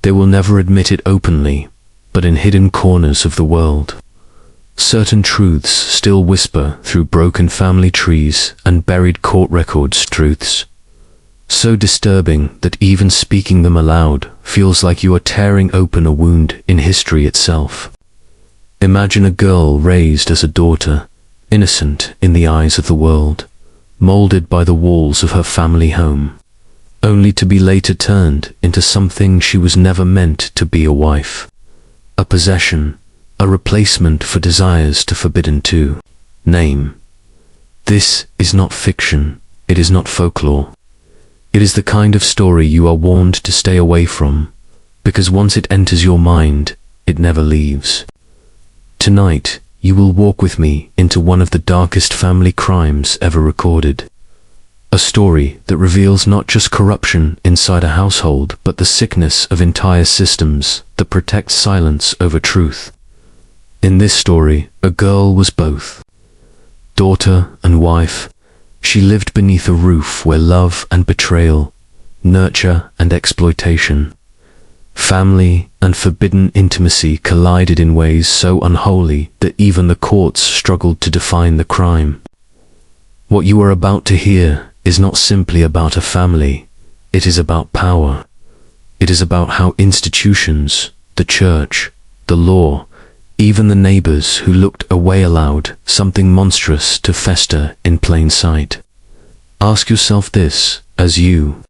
They will never admit it openly, but in hidden corners of the world. Certain truths still whisper through broken family trees and buried court records truths. So disturbing that even speaking them aloud feels like you are tearing open a wound in history itself. Imagine a girl raised as a daughter, innocent in the eyes of the world, molded by the walls of her family home, only to be later turned into something she was never meant to be: a wife, a possession, a replacement for desires too forbidden to name. This is not fiction, it is not folklore. It is the kind of story you are warned to stay away from, because once it enters your mind, it never leaves. Tonight, you will walk with me into one of the darkest family crimes ever recorded. A story that reveals not just corruption inside a household, but the sickness of entire systems that protect silence over truth. In this story, a girl was both daughter and wife. She lived beneath a roof where love and betrayal, nurture and exploitation, family and forbidden intimacy collided in ways so unholy that even the courts struggled to define the crime. What you are about to hear is not simply about a family, it is about power. It is about how institutions, the church, the law, even the neighbors who looked away allowed something monstrous to fester in plain sight. Ask yourself this as you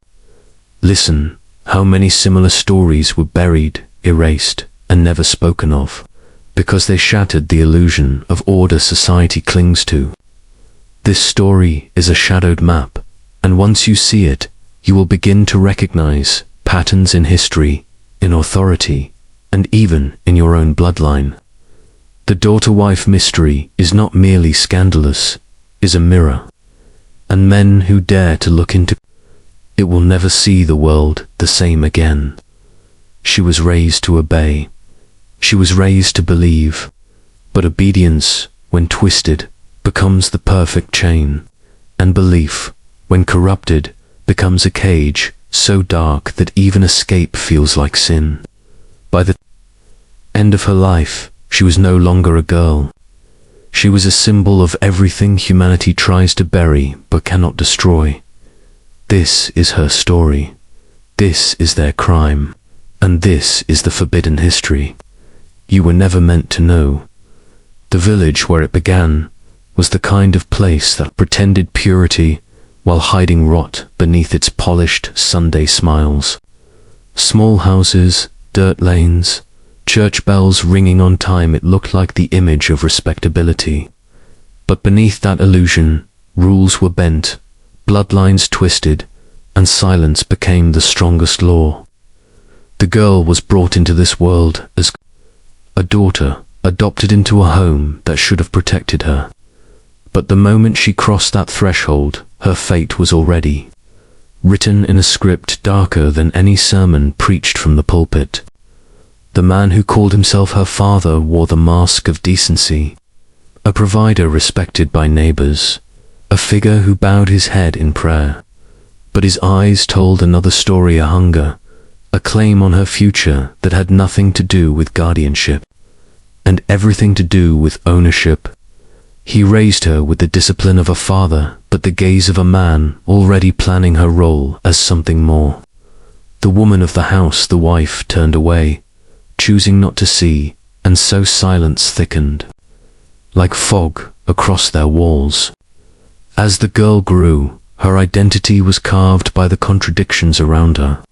listen: how many similar stories were buried, erased, and never spoken of, because they shattered the illusion of order society clings to? This story is a shadowed map, and once you see it, you will begin to recognize patterns in history, in authority, and even in your own bloodline. The daughter-wife mystery is not merely scandalous, is a mirror. And men who dare to look into it will never see the world the same again. She was raised to obey. She was raised to believe. But obedience, when twisted, becomes the perfect chain. And belief, when corrupted, becomes a cage so dark that even escape feels like sin. By the end of her life, she was no longer a girl. She was a symbol of everything humanity tries to bury but cannot destroy. This is her story. This is their crime. And this is the forbidden history. You were never meant to know. The village where it began was the kind of place that pretended purity while hiding rot beneath its polished Sunday smiles. Small houses, dirt lanes, church bells ringing on time, it looked like the image of respectability. But beneath that illusion, rules were bent, bloodlines twisted, and silence became the strongest law. The girl was brought into this world as a daughter, adopted into a home that should have protected her. But the moment she crossed that threshold, her fate was already written in a script darker than any sermon preached from the pulpit. The man who called himself her father wore the mask of decency, a provider respected by neighbors, a figure who bowed his head in prayer. But his eyes told another story: a hunger, a claim on her future that had nothing to do with guardianship, and everything to do with ownership. He raised her with the discipline of a father, but the gaze of a man already planning her role as something more. The woman of the house, the wife, turned away, choosing not to see, and so silence thickened, like fog across their walls. As the girl grew, her identity was carved by the contradictions around her.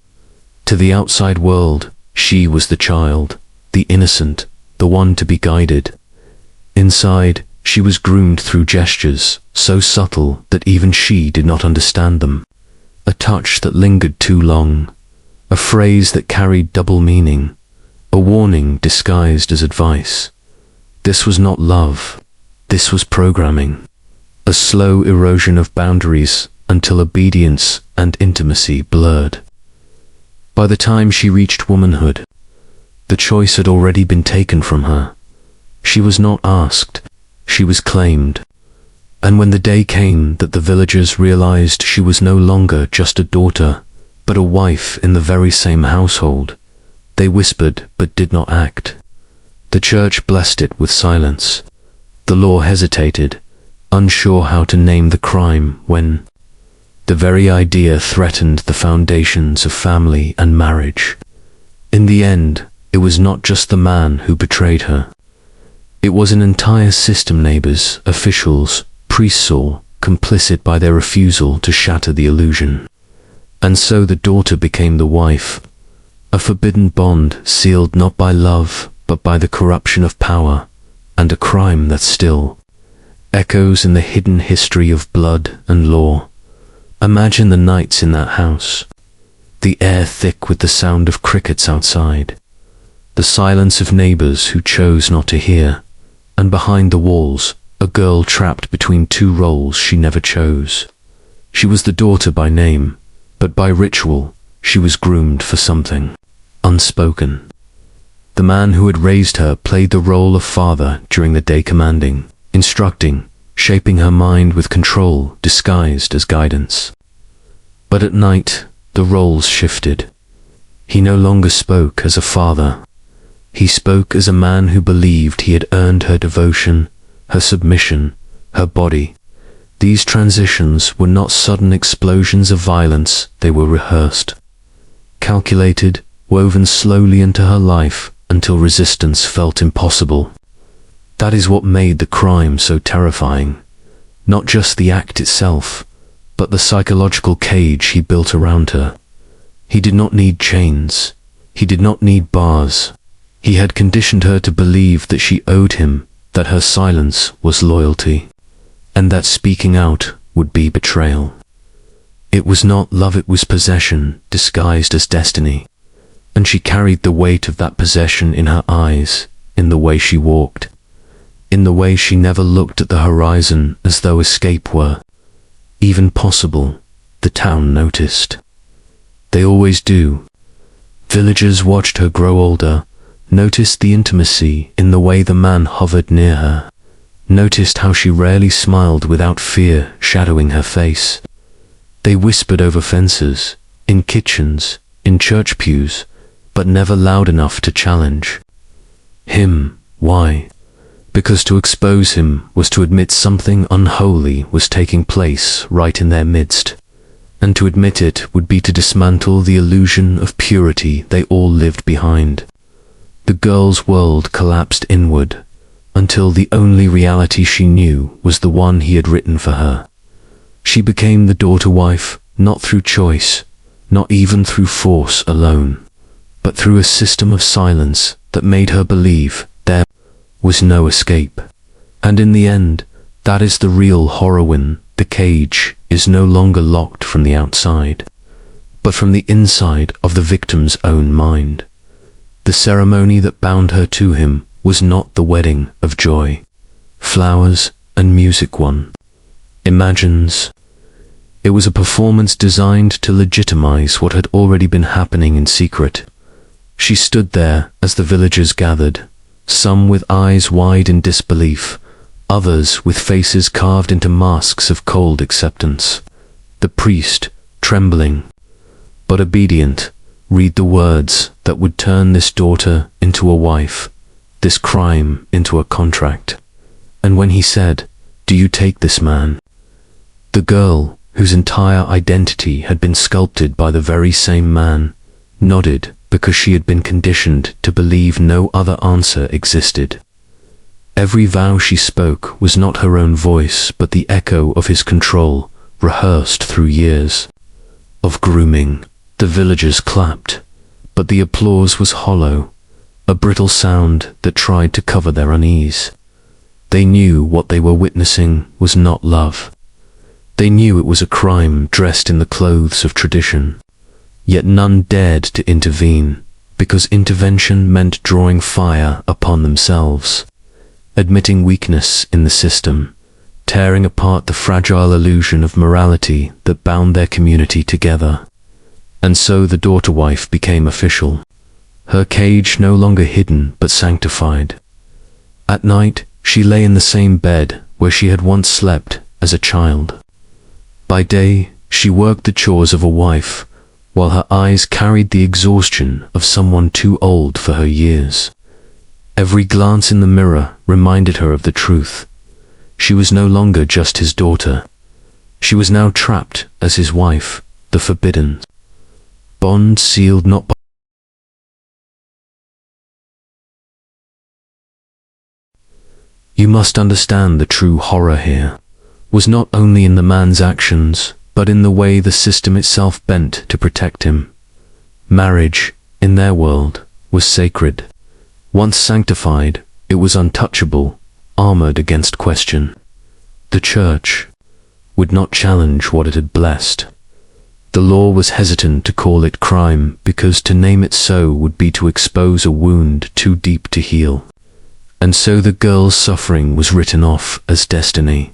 To the outside world, she was the child, the innocent, the one to be guided. Inside, she was groomed through gestures so subtle that even she did not understand them. A touch that lingered too long, a phrase that carried double meaning, a warning disguised as advice. This was not love, this was programming. A slow erosion of boundaries until obedience and intimacy blurred. By the time she reached womanhood, the choice had already been taken from her. She was not asked, she was claimed. And when the day came that the villagers realized she was no longer just a daughter, but a wife in the very same household, They whispered but did not act. The church blessed it with silence. The law hesitated, unsure how to name the crime when the very idea threatened the foundations of family and marriage. In the end, it was not just the man who betrayed her. It was an entire system. Neighbors, officials, priests, all complicit by their refusal to shatter the illusion. And so the daughter became the wife, a forbidden bond sealed not by love but by the corruption of power, and a crime that still echoes in the hidden history of blood and law. Imagine the nights in that house, the air thick with the sound of crickets outside, the silence of neighbors who chose not to hear, and behind the walls, a girl trapped between two roles she never chose. She was the daughter by name, but by ritual, she was groomed for something unspoken. The man who had raised her played the role of father during the day, commanding, instructing, shaping her mind with control disguised as guidance. But at night, the roles shifted. He no longer spoke as a father. He spoke as a man who believed he had earned her devotion, her submission, her body. These transitions were not sudden explosions of violence, they were rehearsed, calculated, woven slowly into her life until resistance felt impossible. That is what made the crime so terrifying. Not just the act itself, but the psychological cage he built around her. He did not need chains. He did not need bars. He had conditioned her to believe that she owed him, that her silence was loyalty, and that speaking out would be betrayal. It was not love, it was possession disguised as destiny, and she carried the weight of that possession in her eyes, in the way she walked, in the way she never looked at the horizon as though escape were even possible. The town noticed. They always do. Villagers watched her grow older, noticed the intimacy in the way the man hovered near her, noticed how she rarely smiled without fear shadowing her face. They whispered over fences, in kitchens, in church pews, but never loud enough to challenge him. Why? Because to expose him was to admit something unholy was taking place right in their midst, and to admit it would be to dismantle the illusion of purity they all lived behind. The girl's world collapsed inward, until the only reality she knew was the one he had written for her. She became the daughter-wife, not through choice, not even through force alone, but through a system of silence that made her believe there was no escape. And in the end, that is the real heroine. The cage is no longer locked from the outside, but from the inside of the victim's own mind. The ceremony that bound her to him was not the wedding of joy, flowers and music one imagines. It was a performance designed to legitimize what had already been happening in secret. She stood there as the villagers gathered, some with eyes wide in disbelief, others with faces carved into masks of cold acceptance. The priest, trembling, but obedient, read the words that would turn this daughter into a wife, this crime into a contract. And when he said, "Do you take this man?" the girl, whose entire identity had been sculpted by the very same man, nodded because she had been conditioned to believe no other answer existed. Every vow she spoke was not her own voice, but the echo of his control, rehearsed through years of grooming. The villagers clapped, but the applause was hollow, a brittle sound that tried to cover their unease. They knew what they were witnessing was not love. They knew it was a crime dressed in the clothes of tradition. Yet none dared to intervene, because intervention meant drawing fire upon themselves, admitting weakness in the system, tearing apart the fragile illusion of morality that bound their community together. And so the daughter-wife became official, her cage no longer hidden but sanctified. At night, she lay in the same bed where she had once slept as a child. By day, she worked the chores of a wife, while her eyes carried the exhaustion of someone too old for her years. Every glance in the mirror reminded her of the truth. She was no longer just his daughter. She was now trapped as his wife, the forbidden. Bond sealed not by. You must understand the true horror here was not only in the man's actions, but in the way the system itself bent to protect him. Marriage, in their world, was sacred. Once sanctified, it was untouchable, armored against question. The church would not challenge what it had blessed. The law was hesitant to call it crime because to name it so would be to expose a wound too deep to heal. And so the girl's suffering was written off as destiny.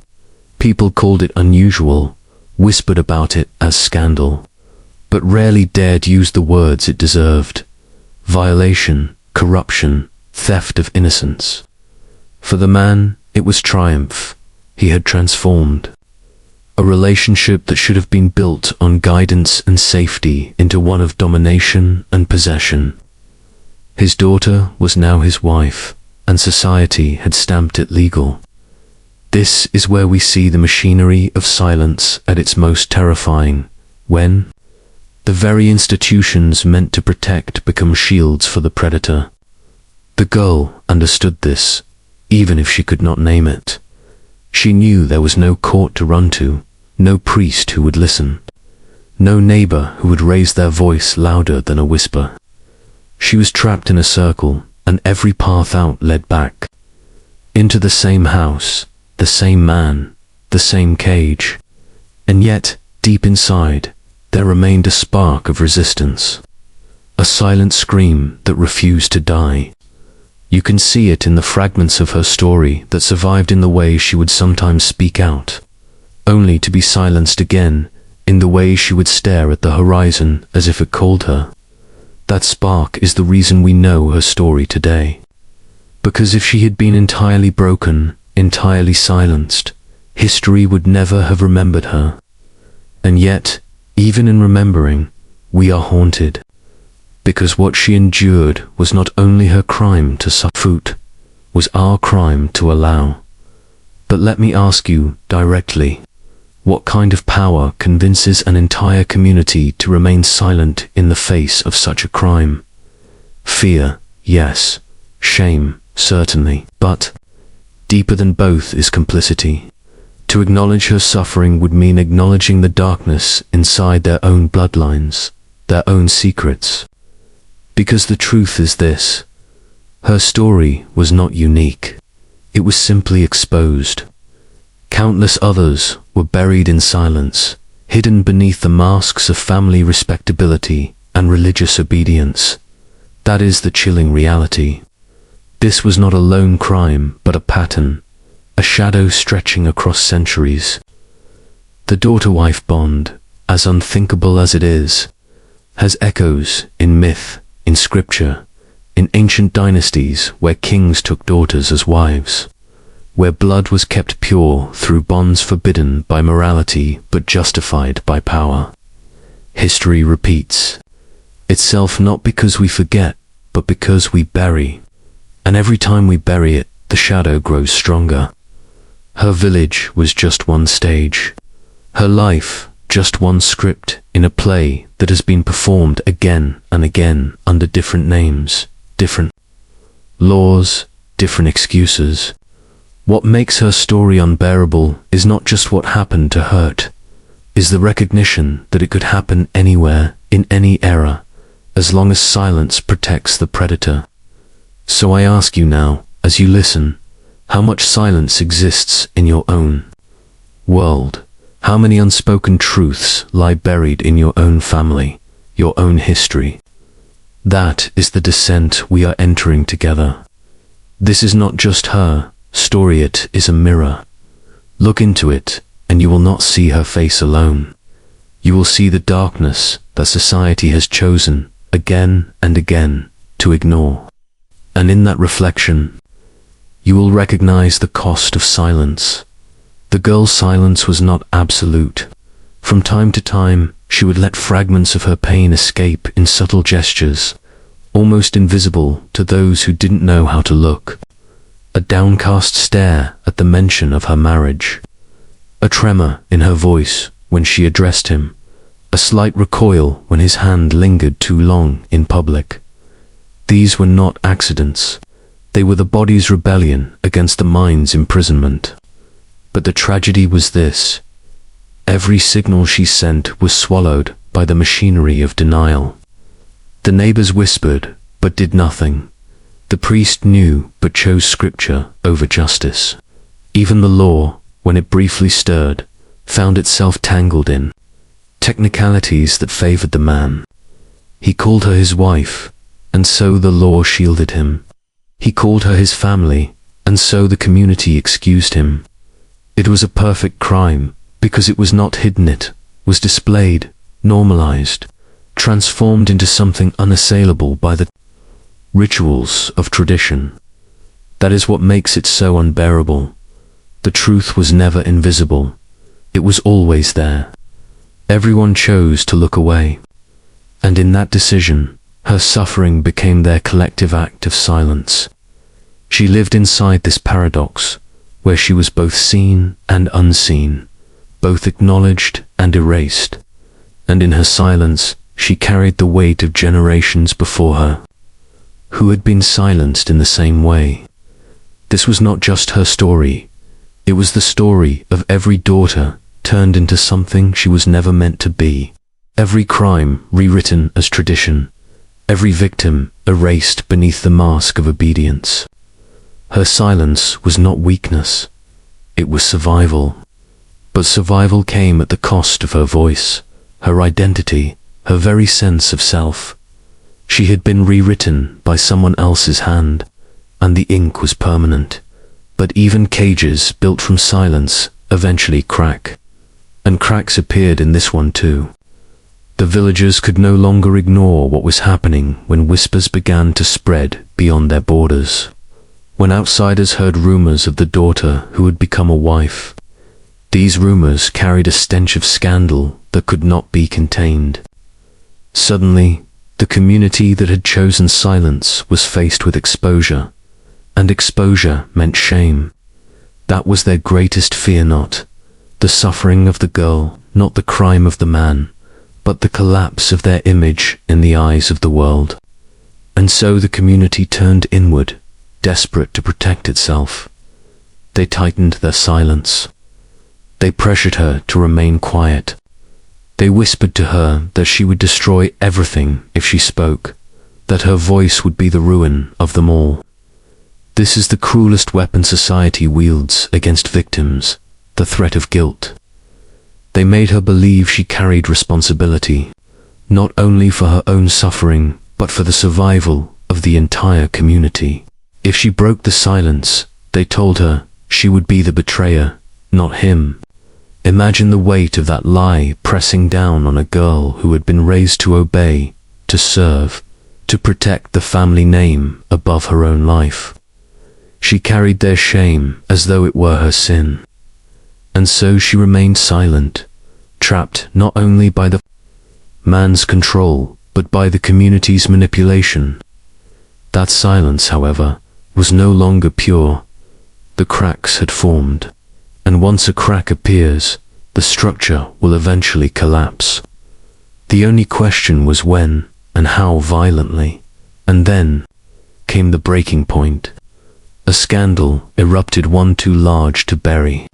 People called it unusual, whispered about it as scandal, but rarely dared use the words it deserved: violation, corruption, theft of innocence. For the man, it was triumph. He had transformed. A relationship that should have been built on guidance and safety into one of domination and possession. His daughter was now his wife, and society had stamped it legal. This is where we see the machinery of silence at its most terrifying, when the very institutions meant to protect become shields for the predator. The girl understood this, even if she could not name it. She knew there was no court to run to, no priest who would listen, no neighbor who would raise their voice louder than a whisper. She was trapped in a circle, and every path out led back into the same house, the same man, the same cage. And yet, deep inside, there remained a spark of resistance, a silent scream that refused to die. You can see it in the fragments of her story that survived in the way she would sometimes speak out, only to be silenced again, in the way she would stare at the horizon as if it called her. That spark is the reason we know her story today. Because if she had been entirely broken, entirely silenced, history would never have remembered her. And yet, even in remembering, we are haunted. Because what she endured was not only her crime to suffer, was our crime to allow. But let me ask you directly, what kind of power convinces an entire community to remain silent in the face of such a crime? Fear, yes. Shame, certainly. But deeper than both is complicity. To acknowledge her suffering would mean acknowledging the darkness inside their own bloodlines, their own secrets. Because the truth is this: her story was not unique. It was simply exposed. Countless others were buried in silence, hidden beneath the masks of family respectability and religious obedience. That is the chilling reality. This was not a lone crime, but a pattern, a shadow stretching across centuries. The daughter-wife bond, as unthinkable as it is, has echoes in myth, in scripture, in ancient dynasties where kings took daughters as wives, where blood was kept pure through bonds forbidden by morality but justified by power. History repeats itself not because we forget, but because we bury. And every time we bury it, the shadow grows stronger. Her village was just one stage. Her life, just one script in a play that has been performed again and again under different names, different laws, different excuses. What makes her story unbearable is not just what happened to hurt, is the recognition that it could happen anywhere, in any era, as long as silence protects the predator. So I ask you now, as you listen, how much silence exists in your own world? How many unspoken truths lie buried in your own family, your own history? That is the descent we are entering together. This is not just her story, it is a mirror. Look into it, and you will not see her face alone. You will see the darkness that society has chosen, again and again, to ignore. And in that reflection, you will recognize the cost of silence. The girl's silence was not absolute. From time to time, she would let fragments of her pain escape in subtle gestures, almost invisible to those who didn't know how to look. A downcast stare at the mention of her marriage, a tremor in her voice when she addressed him, a slight recoil when his hand lingered too long in public. These were not accidents. They were the body's rebellion against the mind's imprisonment. But the tragedy was this: every signal she sent was swallowed by the machinery of denial. The neighbors whispered, but did nothing. The priest knew, but chose scripture over justice. Even the law, when it briefly stirred, found itself tangled in technicalities that favored the man. He called her his wife, and so the law shielded him. He called her his family, and so the community excused him. It was a perfect crime, because it was not hidden, it was displayed, normalized, transformed into something unassailable by the rituals of tradition. That is what makes it so unbearable. The truth was never invisible. It was always there. Everyone chose to look away. And in that decision, her suffering became their collective act of silence. She lived inside this paradox, where she was both seen and unseen, both acknowledged and erased. And in her silence, she carried the weight of generations before her, who had been silenced in the same way. This was not just her story. It was the story of every daughter turned into something she was never meant to be, every crime rewritten as tradition, every victim erased beneath the mask of obedience. Her silence was not weakness, it was survival. But survival came at the cost of her voice, her identity, her very sense of self. She had been rewritten by someone else's hand, and the ink was permanent. But even cages built from silence eventually crack. And cracks appeared in this one too. The villagers could no longer ignore what was happening when whispers began to spread beyond their borders. When outsiders heard rumors of the daughter who had become a wife, these rumors carried a stench of scandal that could not be contained. Suddenly, the community that had chosen silence was faced with exposure, and exposure meant shame. That was their greatest fear, not the suffering of the girl, not the crime of the man, but the collapse of their image in the eyes of the world. And so the community turned inward, desperate to protect itself. They tightened their silence. They pressured her to remain quiet. They whispered to her that she would destroy everything if she spoke, that her voice would be the ruin of them all. This is the cruelest weapon society wields against victims, the threat of guilt. They made her believe she carried responsibility, not only for her own suffering, but for the survival of the entire community. If she broke the silence, they told her, she would be the betrayer, not him. Imagine the weight of that lie pressing down on a girl who had been raised to obey, to serve, to protect the family name above her own life. She carried their shame as though it were her sin. And so she remained silent, trapped not only by the man's control, but by the community's manipulation. That silence, however, was no longer pure. The cracks had formed, and once a crack appears, the structure will eventually collapse. The only question was when and how violently, and then came the breaking point. A scandal erupted, one too large to bury.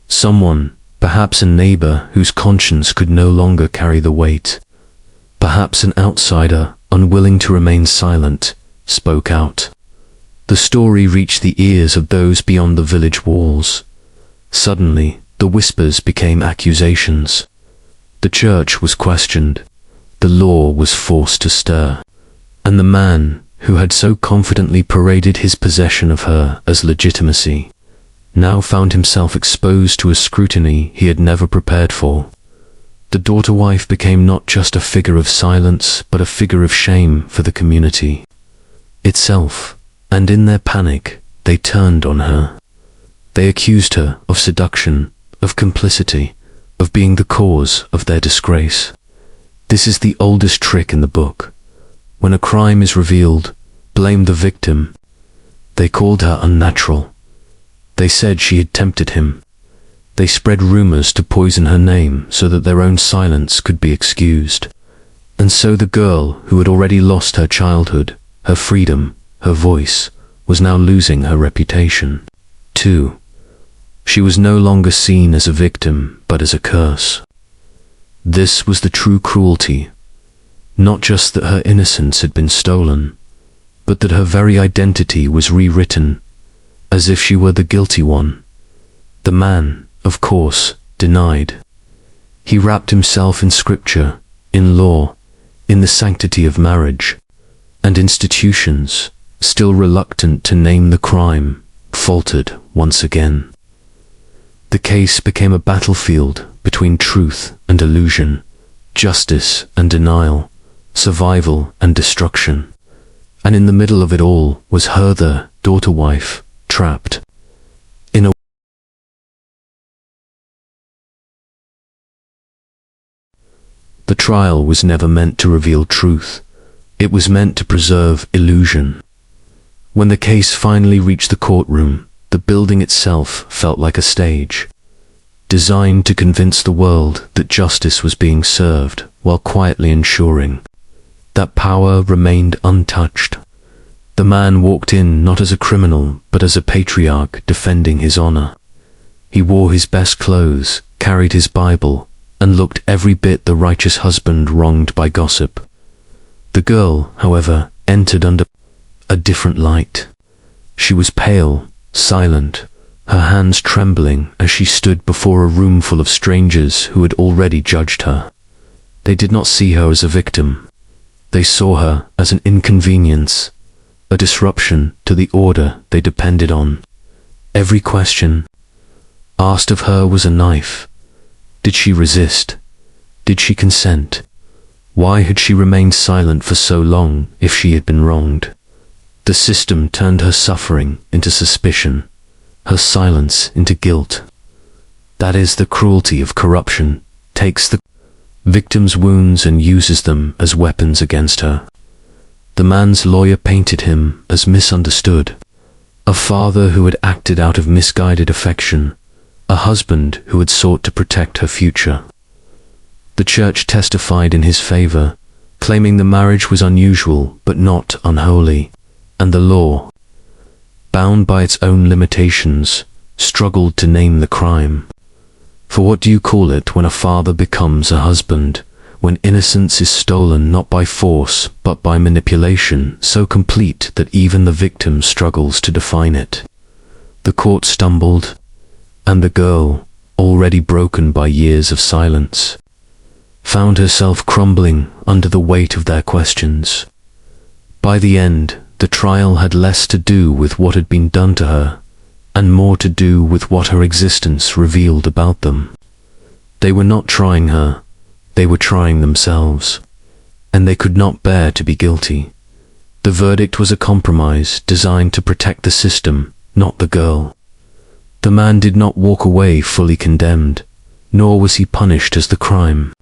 Someone, perhaps a neighbor whose conscience could no longer carry the weight, perhaps an outsider unwilling to remain silent, spoke out. The story reached the ears of those beyond the village walls. Suddenly, the whispers became accusations. The church was questioned. The law was forced to stir. And the man, who had so confidently paraded his possession of her as legitimacy, now found himself exposed to a scrutiny he had never prepared for. The daughter-wife became not just a figure of silence, but a figure of shame for the community itself. And in their panic, they turned on her. They accused her of seduction, of complicity, of being the cause of their disgrace. This is the oldest trick in the book. When a crime is revealed, blame the victim. They called her unnatural. They said she had tempted him. They spread rumors to poison her name so that their own silence could be excused. And so the girl who had already lost her childhood, her freedom, her voice, was now losing her reputation. 2. She was no longer seen as a victim, but as a curse. This was the true cruelty. Not just that her innocence had been stolen, but that her very identity was rewritten, as if she were the guilty one. The man, of course, denied. He wrapped himself in scripture, in law, in the sanctity of marriage, and institutions, still reluctant to name the crime, faltered once again. The case became a battlefield between truth and illusion, justice and denial, survival and destruction. And in the middle of it all was Hertha, daughter-wife, trapped in a... The trial was never meant to reveal truth. It was meant to preserve illusion. When the case finally reached the courtroom, the building itself felt like a stage, designed to convince the world that justice was being served, while quietly ensuring that power remained untouched. The man walked in not as a criminal, but as a patriarch defending his honor. He wore his best clothes, carried his Bible, and looked every bit the righteous husband wronged by gossip. The girl, however, entered under a different light. She was pale, silent, her hands trembling as she stood before a room full of strangers who had already judged her. They did not see her as a victim. They saw her as an inconvenience, a disruption to the order they depended on. Every question asked of her was a knife. Did she resist? Did she consent? Why had she remained silent for so long if she had been wronged? The system turned her suffering into suspicion, her silence into guilt. That is the cruelty of corruption, takes the victim's wounds and uses them as weapons against her. The man's lawyer painted him as misunderstood, a father who had acted out of misguided affection, a husband who had sought to protect her future. The church testified in his favor, claiming the marriage was unusual but not unholy, and the law, bound by its own limitations, struggled to name the crime. For what do you call it when a father becomes a husband, when innocence is stolen not by force but by manipulation so complete that even the victim struggles to define it? The court stumbled, and the girl, already broken by years of silence, found herself crumbling under the weight of their questions. By the end, the trial had less to do with what had been done to her, and more to do with what her existence revealed about them. They were not trying her, they were trying themselves, and they could not bear to be guilty. The verdict was a compromise designed to protect the system, not the girl. The man did not walk away fully condemned, nor was he punished as the crime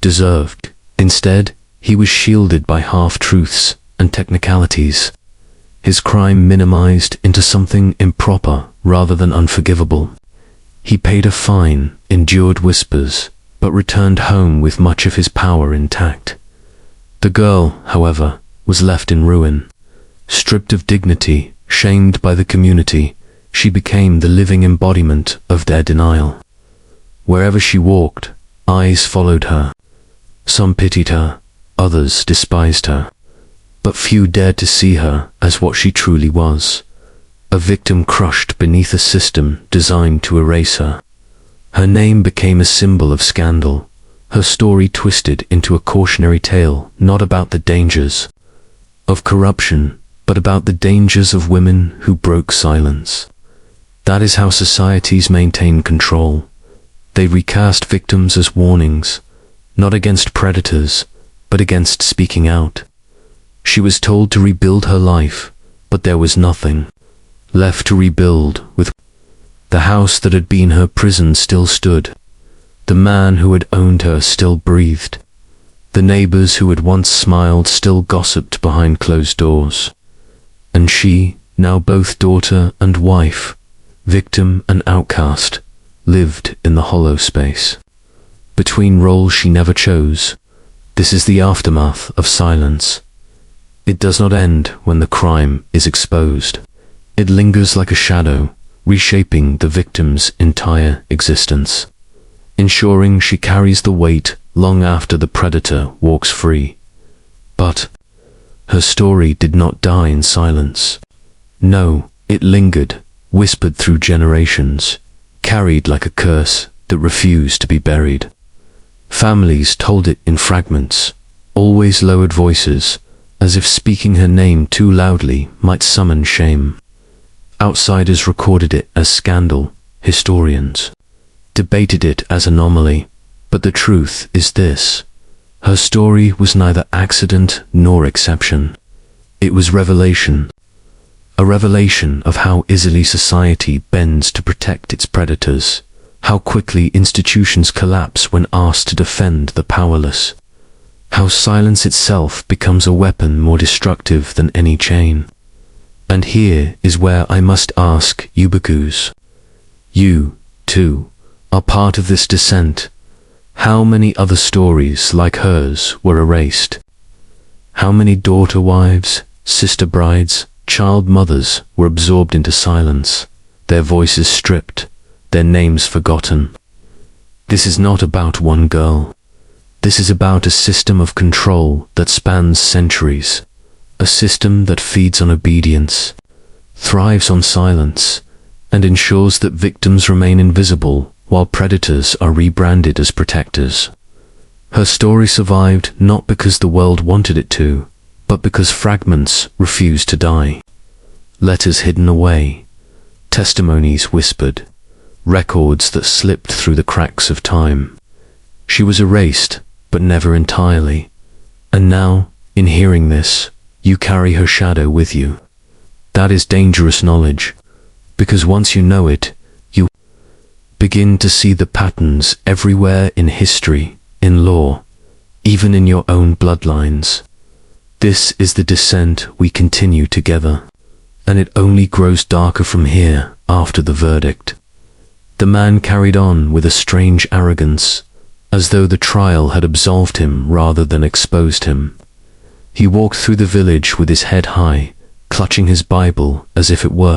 deserved. Instead, he was shielded by half-truths and technicalities, his crime minimized into something improper rather than unforgivable. He paid a fine, endured whispers, but returned home with much of his power intact. The girl, however, was left in ruin. Stripped of dignity, shamed by the community, she became the living embodiment of their denial. Wherever she walked, eyes followed her. Some pitied her, others despised her, but few dared to see her as what she truly was, a victim crushed beneath a system designed to erase her. Her name became a symbol of scandal, her story twisted into a cautionary tale not about the dangers of corruption, but about the dangers of women who broke silence. That is how societies maintain control. They recast victims as warnings, not against predators, but against speaking out. She was told to rebuild her life, but there was nothing left to rebuild. With the house that had been her prison still stood. The man who had owned her still breathed. The neighbors who had once smiled still gossiped behind closed doors. And she, now both daughter and wife, victim and outcast, lived in the hollow space. Between roles she never chose, this is the aftermath of silence. It does not end when the crime is exposed. It lingers like a shadow, reshaping the victim's entire existence, ensuring she carries the weight long after the predator walks free. But her story did not die in silence. No, it lingered, whispered through generations, carried like a curse that refused to be buried. Families told it in fragments, always lowered voices, as if speaking her name too loudly might summon shame. Outsiders recorded it as scandal, historians debated it as anomaly, but the truth is this: her story was neither accident nor exception. It was revelation. A revelation of how easily society bends to protect its predators, how quickly institutions collapse when asked to defend the powerless, how silence itself becomes a weapon more destructive than any chain. And here is where I must ask Ubiquus. You, too, are part of this descent. How many other stories like hers were erased? How many daughter wives, sister brides, child mothers were absorbed into silence, their voices stripped, their names forgotten? This is not about one girl. This is about a system of control that spans centuries, a system that feeds on obedience, thrives on silence, and ensures that victims remain invisible while predators are rebranded as protectors. Her story survived not because the world wanted it to, but because fragments refused to die. Letters hidden away, testimonies whispered, records that slipped through the cracks of time. She was erased, but never entirely. And now, in hearing this, you carry her shadow with you. That is dangerous knowledge, because once you know it, you begin to see the patterns everywhere in history, in law, even in your own bloodlines. This is the descent we continue together, and it only grows darker from here after the verdict. The man carried on with a strange arrogance, as though the trial had absolved him rather than exposed him. He walked through the village with his head high, clutching his Bible as if it were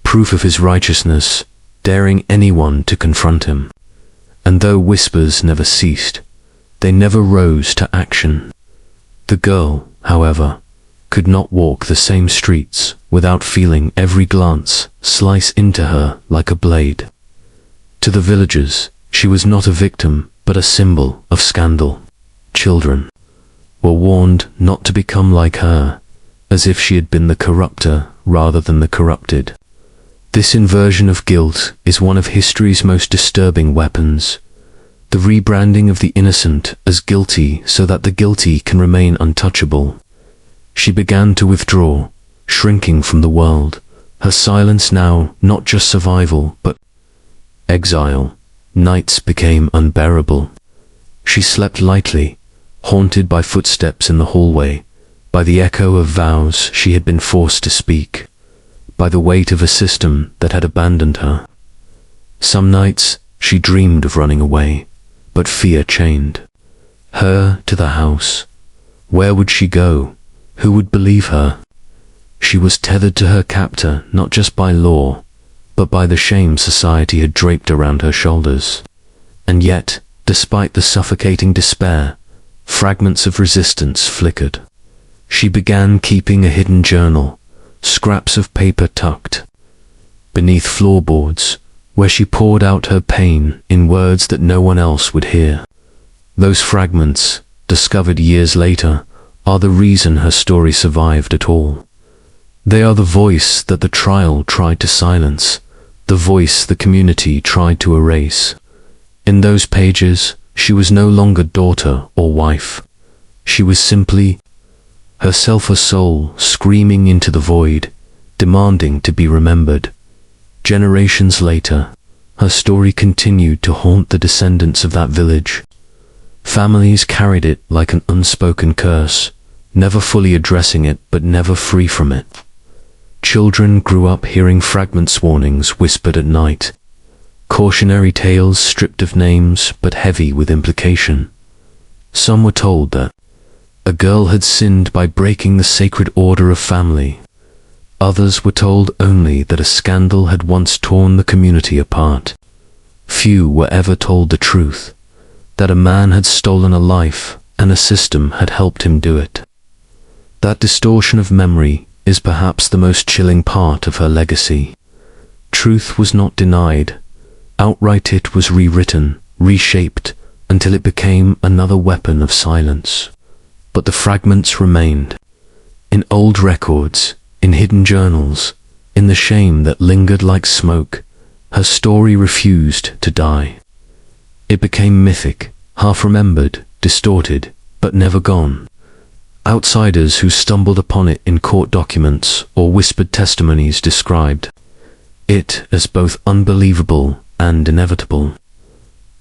proof of his righteousness, daring anyone to confront him. And though whispers never ceased, they never rose to action. The girl, however, could not walk the same streets without feeling every glance slice into her like a blade. To the villagers, she was not a victim, but a symbol of scandal. Children were warned not to become like her, as if she had been the corrupter rather than the corrupted. This inversion of guilt is one of history's most disturbing weapons, the rebranding of the innocent as guilty so that the guilty can remain untouchable. She began to withdraw, shrinking from the world, her silence now not just survival, but exile. Nights became unbearable. She slept lightly, haunted by footsteps in the hallway, by the echo of vows she had been forced to speak, by the weight of a system that had abandoned her. Some nights she dreamed of running away, but fear chained her to the house. Where would she go? Who would believe her? She was tethered to her captor not just by law, but by the shame society had draped around her shoulders. And yet, despite the suffocating despair, fragments of resistance flickered. She began keeping a hidden journal, scraps of paper tucked beneath floorboards, where she poured out her pain in words that no one else would hear. Those fragments, discovered years later, are the reason her story survived at all. They are the voice that the trial tried to silence, the voice the community tried to erase. In those pages, she was no longer daughter or wife. She was simply herself, a soul screaming into the void, demanding to be remembered. Generations later, her story continued to haunt the descendants of that village. Families carried it like an unspoken curse, never fully addressing it but never free from it. Children grew up hearing fragments warnings whispered at night, cautionary tales stripped of names but heavy with implication. Some were told that a girl had sinned by breaking the sacred order of family. Others were told only that a scandal had once torn the community apart. Few were ever told the truth, that a man had stolen a life and a system had helped him do it. That distortion of memory is perhaps the most chilling part of her legacy. Truth was not denied. Outright it was rewritten, reshaped, until it became another weapon of silence. But the fragments remained. In old records, in hidden journals, in the shame that lingered like smoke, her story refused to die. It became mythic, half-remembered, distorted, but never gone. Outsiders who stumbled upon it in court documents or whispered testimonies described it as both unbelievable and inevitable.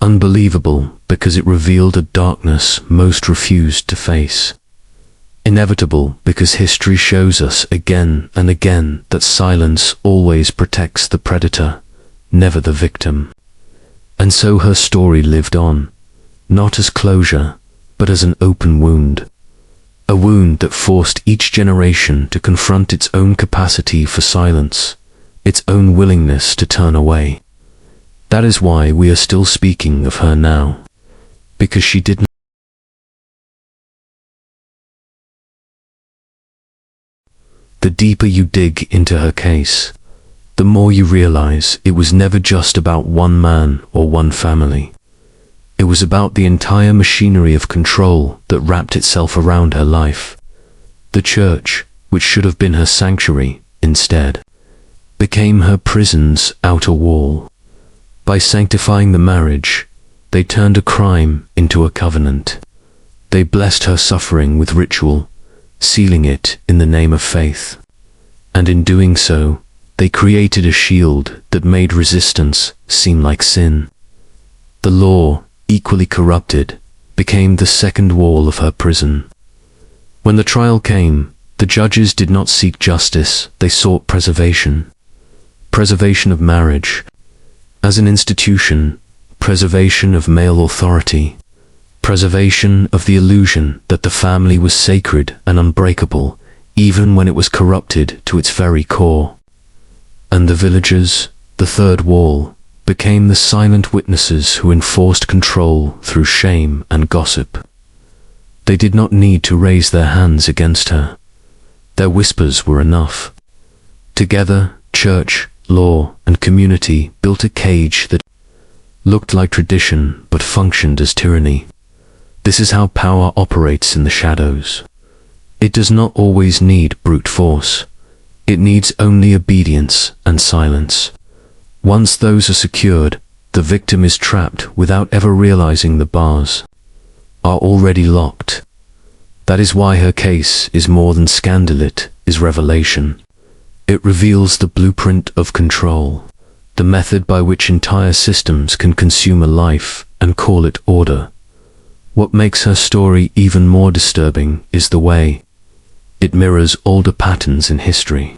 Unbelievable because it revealed a darkness most refused to face. Inevitable because history shows us again and again that silence always protects the predator, never the victim. And so her story lived on, not as closure, but as an open wound. A wound that forced each generation to confront its own capacity for silence, its own willingness to turn away. That is why we are still speaking of her now, because she did not. The deeper you dig into her case, the more you realize it was never just about one man or one family. It was about the entire machinery of control that wrapped itself around her life. The church, which should have been her sanctuary, instead, became her prison's outer wall. By sanctifying the marriage, they turned a crime into a covenant. They blessed her suffering with ritual, sealing it in the name of faith. And in doing so, they created a shield that made resistance seem like sin. The law, equally corrupted, became the second wall of her prison. When the trial came, the judges did not seek justice, they sought preservation. Preservation of marriage as an institution, preservation of male authority, preservation of the illusion that the family was sacred and unbreakable, even when it was corrupted to its very core. And the villagers, the third wall, became the silent witnesses who enforced control through shame and gossip. They did not need to raise their hands against her. Their whispers were enough. Together, church, law, and community built a cage that looked like tradition but functioned as tyranny. This is how power operates in the shadows. It does not always need brute force. It needs only obedience and silence. Once those are secured, the victim is trapped without ever realizing the bars are already locked. That is why her case is more than scandal, it is revelation. It reveals the blueprint of control, the method by which entire systems can consume a life and call it order. What makes her story even more disturbing is the way it mirrors older patterns in history.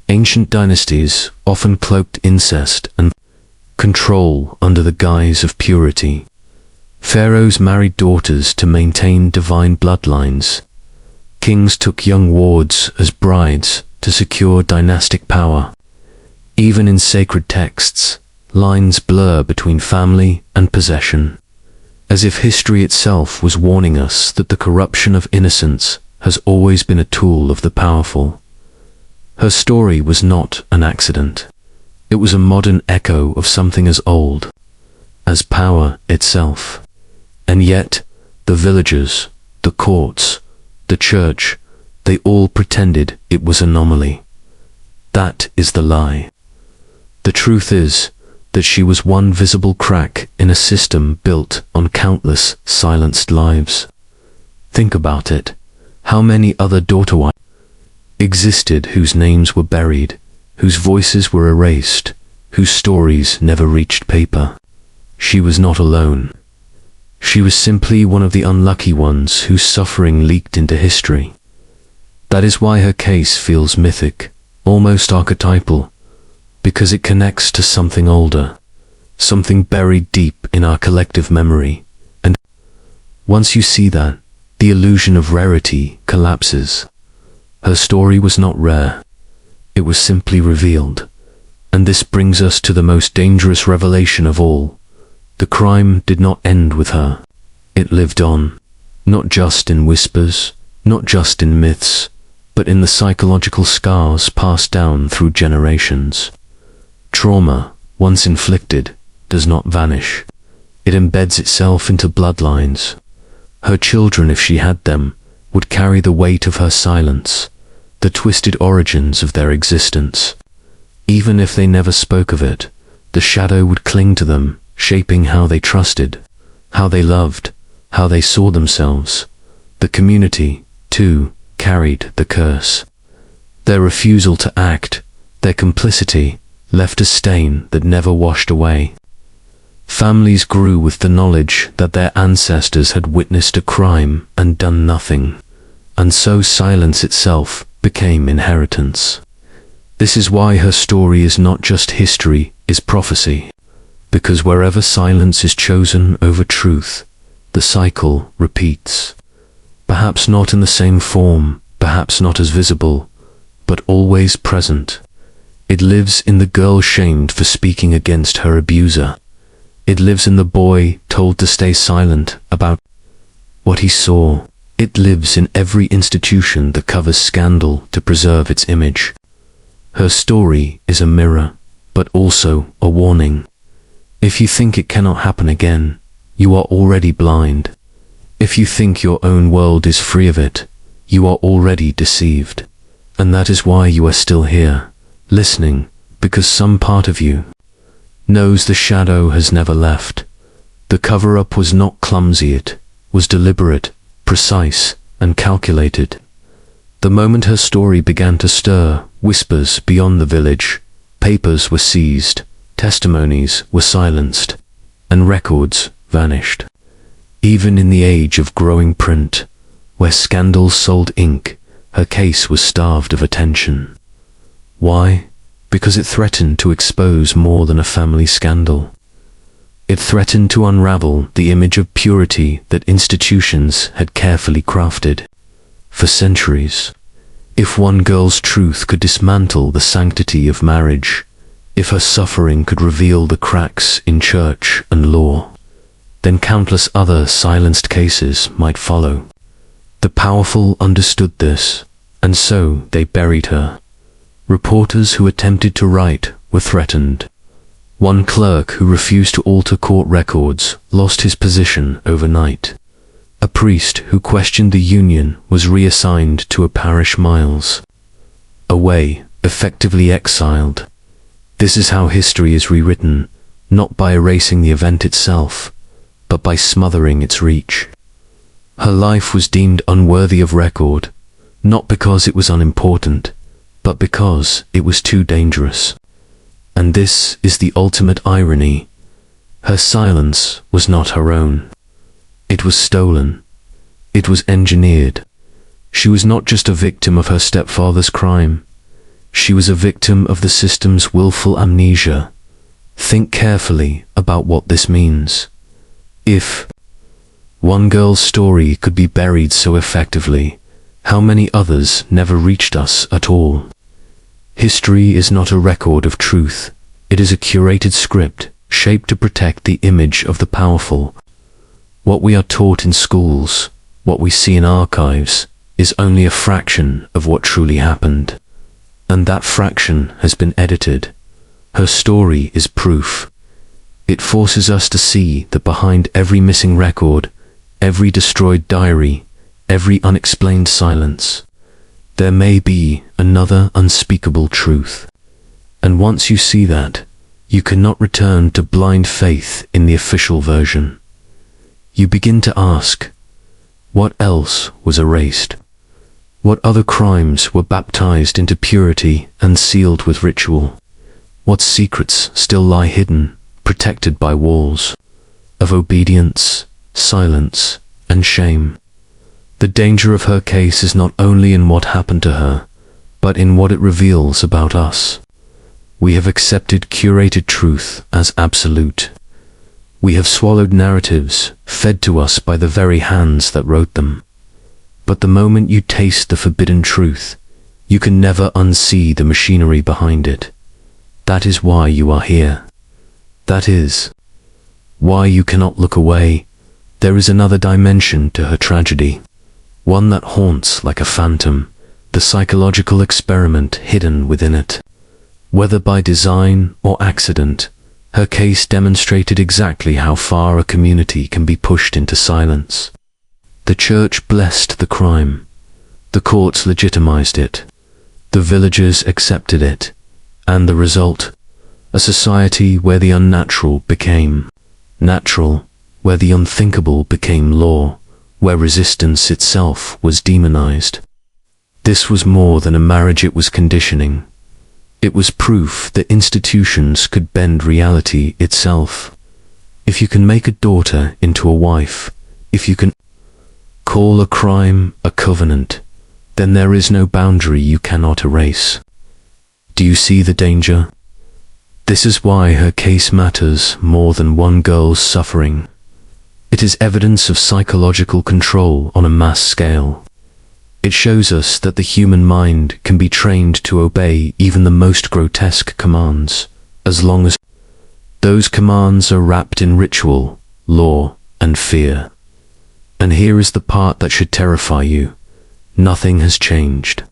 Ancient dynasties often cloaked incest and control under the guise of purity. Pharaohs married daughters to maintain divine bloodlines. Kings took young wards as brides to secure dynastic power. Even in sacred texts, lines blur between family and possession, as if history itself was warning us that the corruption of innocence has always been a tool of the powerful. Her story was not an accident. It was a modern echo of something as old as power itself. And yet, the villagers, the courts, the church, they all pretended it was an anomaly. That is the lie. The truth is that she was one visible crack in a system built on countless silenced lives. Think about it. How many other daughter wives existed whose names were buried, whose voices were erased, whose stories never reached paper? She was not alone. She was simply one of the unlucky ones whose suffering leaked into history. That is why her case feels mythic, almost archetypal, because it connects to something older, something buried deep in our collective memory. And once you see that, the illusion of rarity collapses. Her story was not rare. It was simply revealed. And this brings us to the most dangerous revelation of all. The crime did not end with her. It lived on, not just in whispers, not just in myths, but in the psychological scars passed down through generations. Trauma, once inflicted, does not vanish. It embeds itself into bloodlines. Her children, if she had them, would carry the weight of her silence, the twisted origins of their existence. Even if they never spoke of it, the shadow would cling to them, shaping how they trusted, how they loved, how they saw themselves. The community, too, carried the curse. Their refusal to act, their complicity, left a stain that never washed away. Families grew with the knowledge that their ancestors had witnessed a crime and done nothing, and so silence itself became inheritance. This is why her story is not just history, is prophecy. Because wherever silence is chosen over truth, the cycle repeats. Perhaps not in the same form, perhaps not as visible, but always present. It lives in the girl shamed for speaking against her abuser. It lives in the boy told to stay silent about what he saw. It lives in every institution that covers scandal to preserve its image. Her story is a mirror, but also a warning. If you think it cannot happen again, you are already blind. If you think your own world is free of it, you are already deceived. And that is why you are still here, listening, because some part of you knows the shadow has never left. The cover-up was not clumsy, it was deliberate, precise, and calculated. The moment her story began to stir whispers beyond the village, papers were seized, testimonies were silenced, and records vanished. Even in the age of growing print, where scandals sold ink, her case was starved of attention. Why? Because it threatened to expose more than a family scandal. It threatened to unravel the image of purity that institutions had carefully crafted for centuries. If one girl's truth could dismantle the sanctity of marriage, if her suffering could reveal the cracks in church and law, then countless other silenced cases might follow. The powerful understood this, and so they buried her. Reporters who attempted to write were threatened. One clerk who refused to alter court records lost his position overnight. A priest who questioned the union was reassigned to a parish miles away, effectively exiled. This is how history is rewritten, not by erasing the event itself, but by smothering its reach. Her life was deemed unworthy of record, not because it was unimportant, but because it was too dangerous. And this is the ultimate irony. Her silence was not her own. It was stolen. It was engineered. She was not just a victim of her stepfather's crime. She was a victim of the system's willful amnesia. Think carefully about what this means. If one girl's story could be buried so effectively, how many others never reached us at all? History is not a record of truth. It is a curated script, shaped to protect the image of the powerful. What we are taught in schools, what we see in archives, is only a fraction of what truly happened. And that fraction has been edited. Her story is proof. It forces us to see that behind every missing record, every destroyed diary, every unexplained silence, there may be another unspeakable truth. And once you see that, you cannot return to blind faith in the official version. You begin to ask, what else was erased? What other crimes were baptized into purity and sealed with ritual? What secrets still lie hidden, protected by walls of obedience silence, and shame. The danger of her case is not only in what happened to her, but in what it reveals about us. We have accepted curated truth as absolute. We have swallowed narratives fed to us by the very hands that wrote them. But the moment you taste the forbidden truth, you can never unsee the machinery behind it. That is why you are here. That is why you cannot look away. There is another dimension to her tragedy, one that haunts like a phantom, the psychological experiment hidden within it. Whether by design or accident, her case demonstrated exactly how far a community can be pushed into silence. The church blessed the crime. The courts legitimized it. The villagers accepted it. And the result? A society where the unnatural became natural, where the unthinkable became law, where resistance itself was demonized. This was more than a marriage, it was conditioning. It was proof that institutions could bend reality itself. If you can make a daughter into a wife, if you can call a crime a covenant, then there is no boundary you cannot erase. Do you see the danger? This is why her case matters more than one girl's suffering. It is evidence of psychological control on a mass scale. It shows us that the human mind can be trained to obey even the most grotesque commands, as long as those commands are wrapped in ritual, law, and fear. And here is the part that should terrify you. Nothing has changed.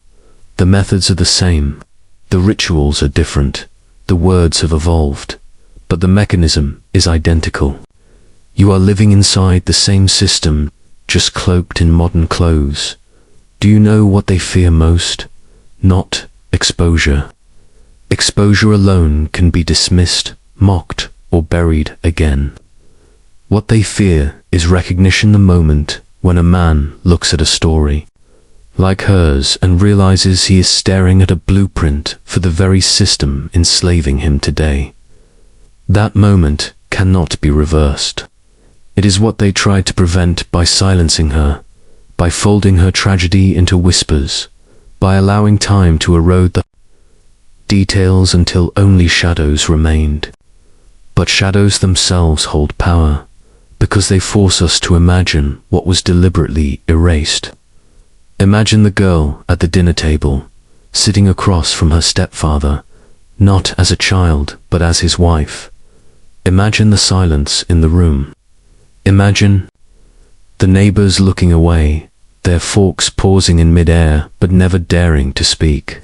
The methods are the same. The rituals are different. The words have evolved. But the mechanism is identical. You are living inside the same system, just cloaked in modern clothes. Do you know what they fear most? Not exposure. Exposure alone can be dismissed, mocked, or buried again. What they fear is recognition the moment when a man looks at a story like hers and realizes he is staring at a blueprint for the very system enslaving him today. That moment cannot be reversed. It is what they tried to prevent by silencing her, by folding her tragedy into whispers, by allowing time to erode the details until only shadows remained. But shadows themselves hold power, because they force us to imagine what was deliberately erased. Imagine the girl at the dinner table, sitting across from her stepfather, not as a child, but as his wife. Imagine the silence in the room. Imagine the neighbors looking away, their forks pausing in mid-air but never daring to speak.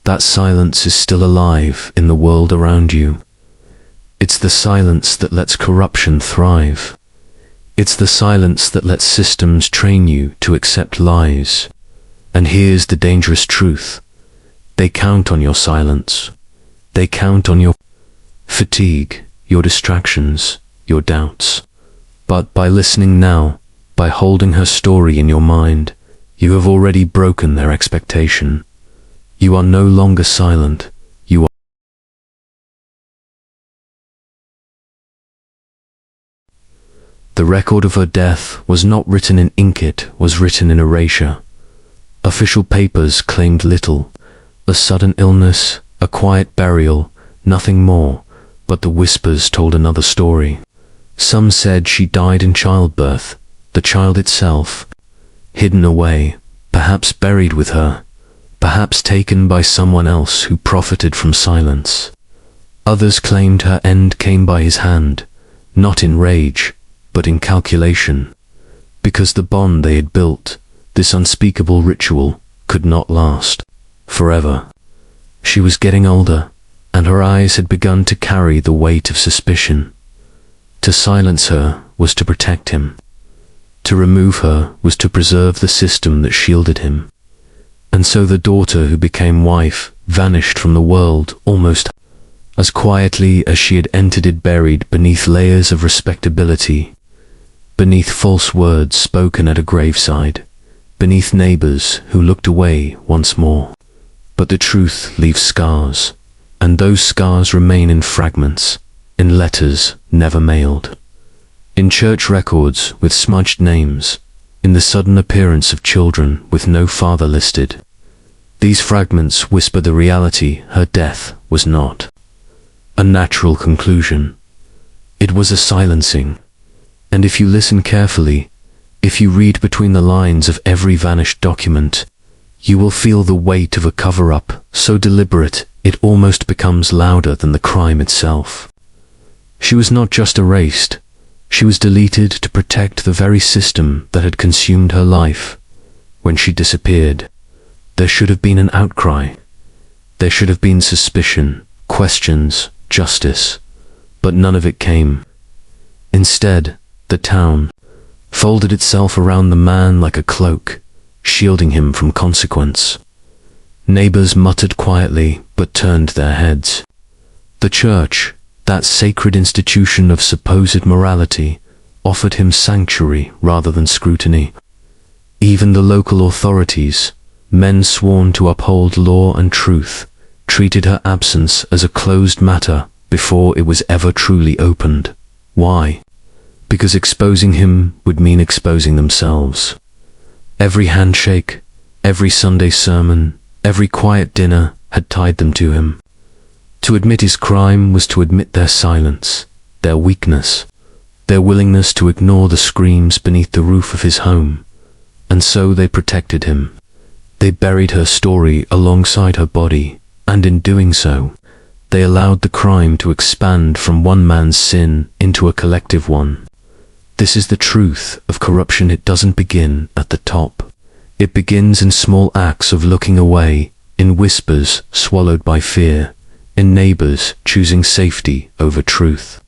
That silence is still alive in the world around you. It's the silence that lets corruption thrive. It's the silence that lets systems train you to accept lies. And here's the dangerous truth. They count on your silence. They count on your fatigue, your distractions, your doubts. But by listening now, by holding her story in your mind, you have already broken their expectation. You are no longer silent. You are. The record of her death was not written in ink, it was written in erasure. Official papers claimed little. A sudden illness, a quiet burial, nothing more, but the whispers told another story. Some said she died in childbirth, the child itself, hidden away, perhaps buried with her, perhaps taken by someone else who profited from silence. Others claimed her end came by his hand, not in rage, but in calculation, because the bond they had built, this unspeakable ritual, could not last forever. She was getting older, and her eyes had begun to carry the weight of suspicion. To silence her was to protect him. To remove her was to preserve the system that shielded him. And so the daughter who became wife vanished from the world almost as quietly as she had entered it, buried beneath layers of respectability, beneath false words spoken at a graveside, beneath neighbors who looked away once more. But the truth leaves scars, and those scars remain in fragments, in letters never mailed. in church records with smudged names, in the sudden appearance of children with no father listed. These fragments whisper the reality her death was not a natural conclusion. It was a silencing. And if you listen carefully, if you read between the lines of every vanished document, you will feel the weight of a cover-up so deliberate it almost becomes louder than the crime itself. She was not just erased, she was deleted to protect the very system that had consumed her life. When she disappeared, there should have been an outcry. There should have been suspicion, questions, justice, but none of it came. Instead, the town folded itself around the man like a cloak, shielding him from consequence. Neighbors muttered quietly, but turned their heads. The church, that sacred institution of supposed morality, offered him sanctuary rather than scrutiny. Even the local authorities, men sworn to uphold law and truth, treated her absence as a closed matter before it was ever truly opened. Why? Because exposing him would mean exposing themselves. Every handshake, every Sunday sermon, every quiet dinner had tied them to him. To admit his crime was to admit their silence, their weakness, their willingness to ignore the screams beneath the roof of his home. And so they protected him. They buried her story alongside her body, and in doing so, they allowed the crime to expand from one man's sin into a collective one. This is the truth of corruption. It doesn't begin at the top. It begins in small acts of looking away, in whispers swallowed by fear, in neighbors choosing safety over truth.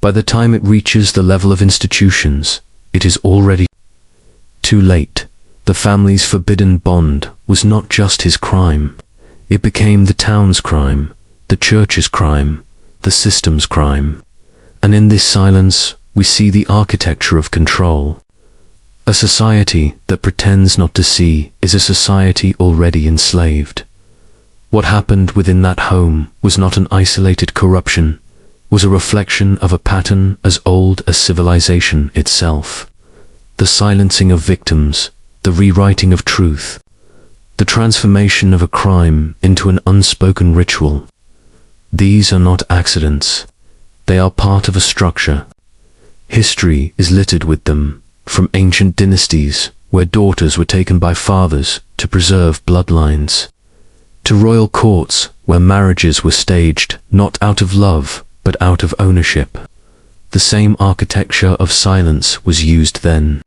By the time it reaches the level of institutions, it is already too late. The family's forbidden bond was not just his crime. It became the town's crime, the church's crime, the system's crime. And in this silence, we see the architecture of control. A society that pretends not to see is a society already enslaved. What happened within that home was not an isolated corruption, was a reflection of a pattern as old as civilization itself. The silencing of victims, the rewriting of truth, the transformation of a crime into an unspoken ritual. These are not accidents. They are part of a structure. History is littered with them, from ancient dynasties where daughters were taken by fathers to preserve bloodlines, to royal courts where marriages were staged not out of love but out of ownership. The same architecture of silence was used then.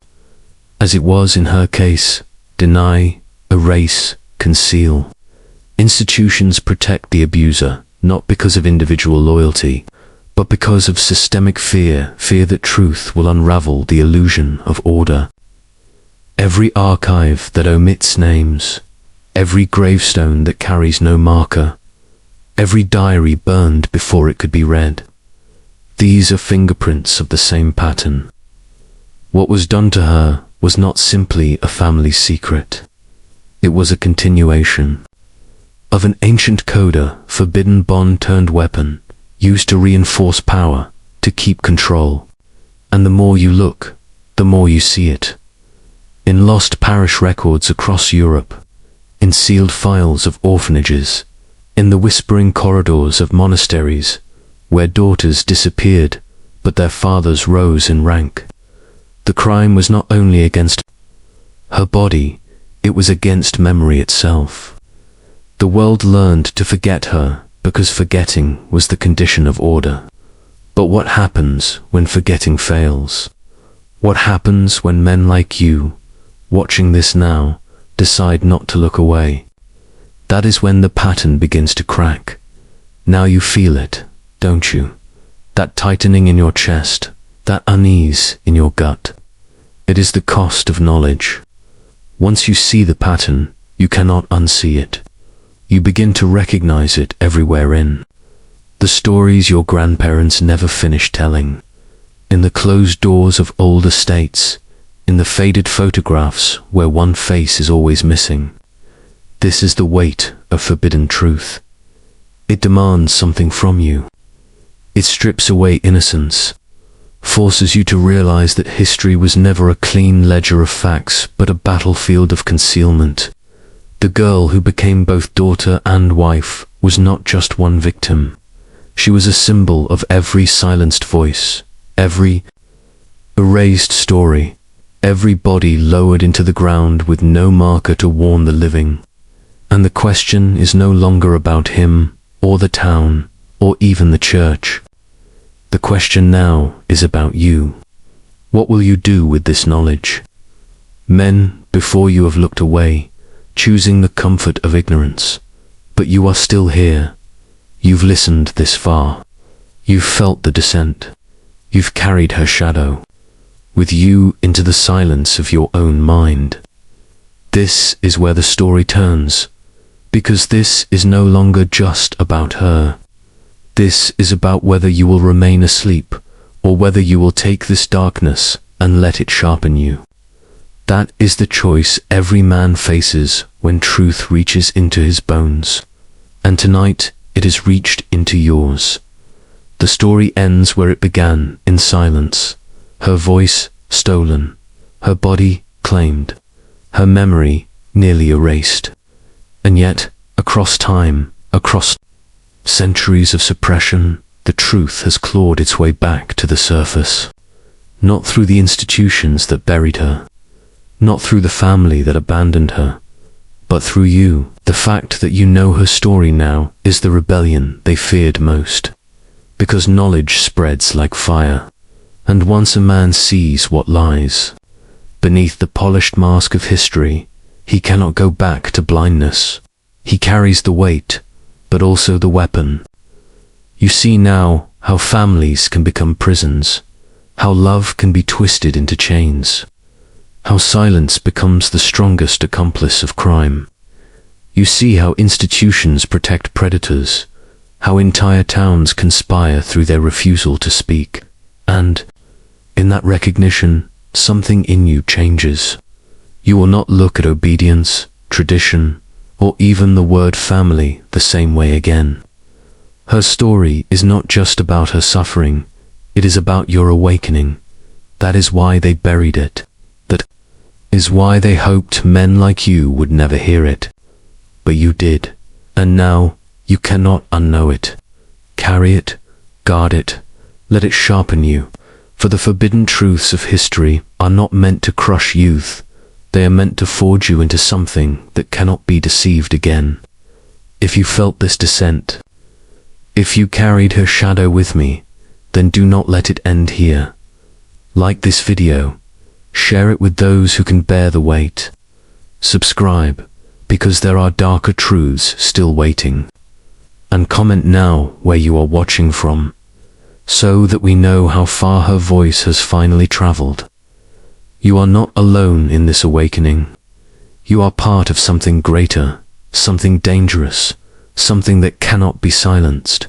As it was in her case, deny, erase, conceal. Institutions protect the abuser, not because of individual loyalty, but because of systemic fear, fear that truth will unravel the illusion of order. Every archive that omits names, every gravestone that carries no marker, every diary burned before it could be read. These are fingerprints of the same pattern. What was done to her was not simply a family secret. It was a continuation of an ancient coda, forbidden bond turned weapon, used to reinforce power, to keep control. And the more you look, the more you see it. In lost parish records across Europe, in sealed files of orphanages, in the whispering corridors of monasteries, where daughters disappeared, but their fathers rose in rank. The crime was not only against her body, it was against memory itself. The world learned to forget her, because forgetting was the condition of order. But what happens when forgetting fails? What happens when men like you, watching this now, decide not to look away? That is when the pattern begins to crack. Now you feel it, don't you? That tightening in your chest, that unease in your gut. It is the cost of knowledge. Once you see the pattern, you cannot unsee it. You begin to recognize it everywhere in the stories your grandparents never finished telling, in the closed doors of old estates, in the faded photographs where one face is always missing. This is the weight of forbidden truth. It demands something from you. It strips away innocence. forces you to realize that history was never a clean ledger of facts, but a battlefield of concealment. The girl who became both daughter and wife was not just one victim. She was a symbol of every silenced voice, every erased story, every body lowered into the ground with no marker to warn the living. And the question is no longer about him, or the town, or even the church. The question now is about you. What will you do with this knowledge? Men before you have looked away, choosing the comfort of ignorance. But you are still here. You've listened this far. You've felt the descent. You've carried her shadow with you into the silence of your own mind. This is where the story turns, because this is no longer just about her. This is about whether you will remain asleep, or whether you will take this darkness and let it sharpen you. That is the choice every man faces when truth reaches into his bones. And tonight it has reached into yours. The story ends where it began, in silence. Her voice stolen, her body claimed, her memory nearly erased. And yet, across time, across centuries of suppression, the truth has clawed its way back to the surface. Not through the institutions that buried her, not through the family that abandoned her, but through you. The fact that you know her story now is the rebellion they feared most. Because knowledge spreads like fire, and once a man sees what lies beneath the polished mask of history, he cannot go back to blindness. He carries the weight, but also the weapon. You see now how families can become prisons, how love can be twisted into chains, how silence becomes the strongest accomplice of crime. You see how institutions protect predators, how entire towns conspire through their refusal to speak. And, in that recognition, something in you changes. You will not look at obedience, tradition, or even the word family the same way again. Her story is not just about her suffering, it is about your awakening. That is why they buried it. That is why they hoped men like you would never hear it. But you did, and now you cannot unknow it. Carry it, guard it, let it sharpen you, for the forbidden truths of history are not meant to crush youth. They are meant to forge you into something that cannot be deceived again. If you felt this descent, if you carried her shadow with me, then do not let it end here. Like this video, share it with those who can bear the weight. Subscribe, because there are darker truths still waiting. And comment now where you are watching from, so that we know how far her voice has finally traveled. You are not alone in this awakening. You are part of something greater, something dangerous, something that cannot be silenced.